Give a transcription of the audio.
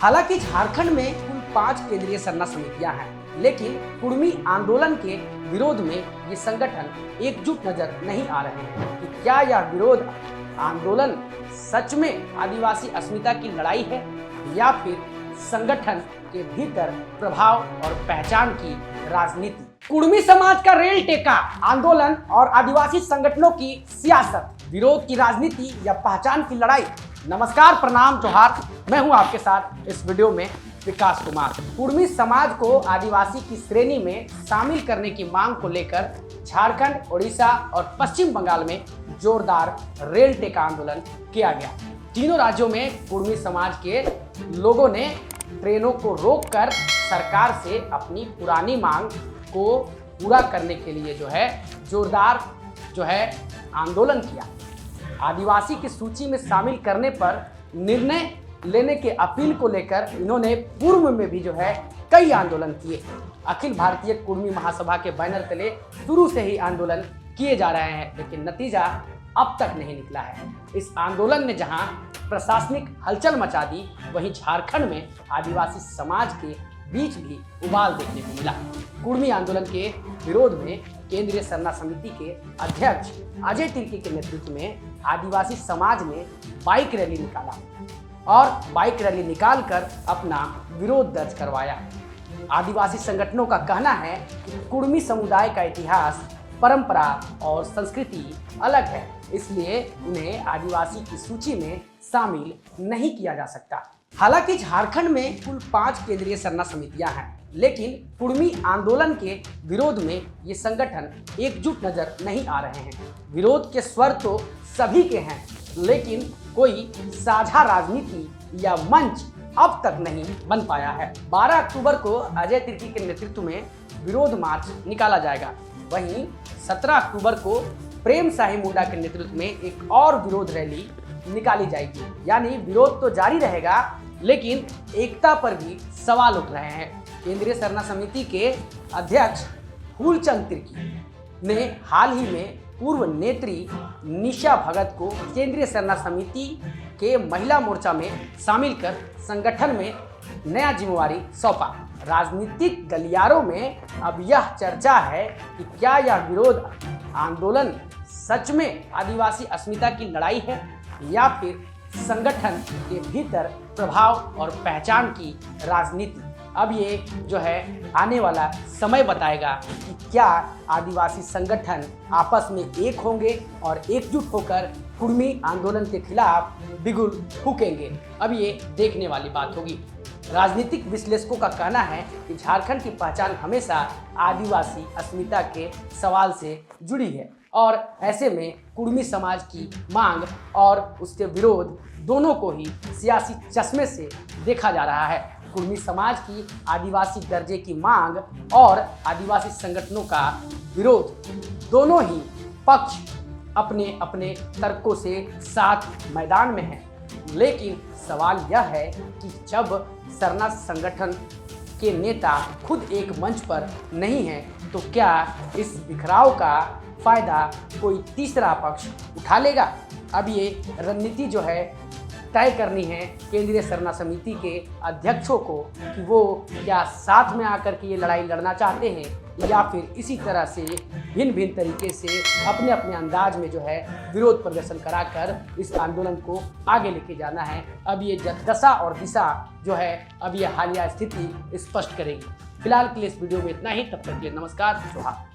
हालांकि झारखंड में कुल 5 केंद्रीय सरना समितियां हैं, लेकिन कुर्मी आंदोलन के विरोध में ये संगठन एकजुट नजर नहीं आ रहे हैं कि क्या यह विरोध आंदोलन सच में आदिवासी अस्मिता की लड़ाई है या फिर संगठन के भीतर प्रभाव और पहचान की राजनीति। कुर्मी समाज का रेल टेका आंदोलन और आदिवासी संगठनों की सियासत, विरोध की राजनीति या पहचान की लड़ाई। नमस्कार, प्रणाम, जोहार। मैं हूं आपके साथ इस वीडियो में विकास कुमार। कुर्मी समाज को आदिवासी की श्रेणी में शामिल करने की मांग को लेकर झारखंड, उड़ीसा और पश्चिम बंगाल में जोरदार रेल टेका आंदोलन किया गया। तीनों राज्यों में कुर्मी समाज के लोगों ने ट्रेनों को रोककर सरकार से अपनी पुरानी मांग को पूरा करने के लिए जोरदार आंदोलन किया। आदिवासी की सूची में शामिल करने पर निर्णय लेने के अपील को लेकर इन्होंने पूर्व में भी कई आंदोलन किए। अखिल भारतीय कुर्मी महासभा के बैनर तले शुरू से ही आंदोलन किए जा रहे हैं, लेकिन नतीजा अब तक नहीं निकला है। इस आंदोलन ने जहां प्रशासनिक हलचल मचा दी, वहीं झारखंड में आदिवासी समाज के बीच भी उबाल देखने को मिला। कुर्मी आंदोलन के विरोध में केंद्रीय सरना समिति के अध्यक्ष अजय तिर्की के नेतृत्व में आदिवासी समाज ने बाइक रैली निकाला और बाइक रैली निकालकर अपना विरोध दर्ज करवाया। आदिवासी संगठनों का कहना है कि कुर्मी समुदाय का इतिहास, परंपरा और संस्कृति अलग है, इसलिए उन्हें आदिवासी की सूची में शामिल नहीं किया जा सकता। हालांकि झारखंड में कुल 5 केंद्रीय सरना समितियां हैं, लेकिन कुर्मी आंदोलन के विरोध में ये संगठन एकजुट नजर नहीं आ रहे हैं। विरोध के स्वर तो सभी के हैं, लेकिन कोई साझा राजनीति या मंच अब तक नहीं बन पाया है। 12 अक्टूबर को अजय तिर्की के नेतृत्व में विरोध मार्च निकाला जाएगा। वहीं 17 अक्टूबर को प्रेम साही मुंडा के नेतृत्व में एक और विरोध रैली निकाली जाएगी। यानी विरोध तो जारी रहेगा, लेकिन एकता पर भी सवाल उठ रहे हैं। केंद्रीय सरना समिति के अध्यक्ष फूलचंद तिर्की ने हाल ही में पूर्व नेत्री निशा भगत को केंद्रीय सरना समिति के महिला मोर्चा में शामिल कर संगठन में नया जिम्मेवारी सौंपा। राजनीतिक गलियारों में अब यह चर्चा है कि क्या यह विरोध आंदोलन सच में आदिवासी अस्मिता की लड़ाई है या फिर संगठन के भीतर प्रभाव और पहचान की राजनीति। अब ये आने वाला समय बताएगा कि क्या आदिवासी संगठन आपस में एक होंगे और एकजुट होकर कुर्मी आंदोलन के खिलाफ बिगुल फूकेंगे। अब ये देखने वाली बात होगी। राजनीतिक विश्लेषकों का कहना है कि झारखंड की पहचान हमेशा आदिवासी अस्मिता के सवाल से जुड़ी है और ऐसे में कुर्मी समाज की मांग और उसके विरोध दोनों को ही सियासी चश्मे से देखा जा रहा है। कुर्मी समाज की आदिवासी दर्जे की मांग और आदिवासी संगठनों का विरोध, दोनों ही पक्ष अपने अपने तर्कों से साथ मैदान में हैं। लेकिन सवाल यह है कि जब सरना संगठन के नेता खुद एक मंच पर नहीं है, तो क्या इस बिखराव का फायदा कोई तीसरा पक्ष उठा लेगा? अब ये रणनीति तय करनी है केंद्रीय सरना समिति के अध्यक्षों को कि वो क्या साथ में आकर के ये लड़ाई लड़ना चाहते हैं या फिर इसी तरह से भिन्न भिन्न तरीके से अपने अपने अंदाज में विरोध प्रदर्शन कराकर इस आंदोलन को आगे लेके जाना है। अब ये दशा और दिशा अब ये हालिया स्थिति स्पष्ट करेगी। फिलहाल के लिए इस वीडियो में इतना ही। तब तक के लिए नमस्कार, जोहार।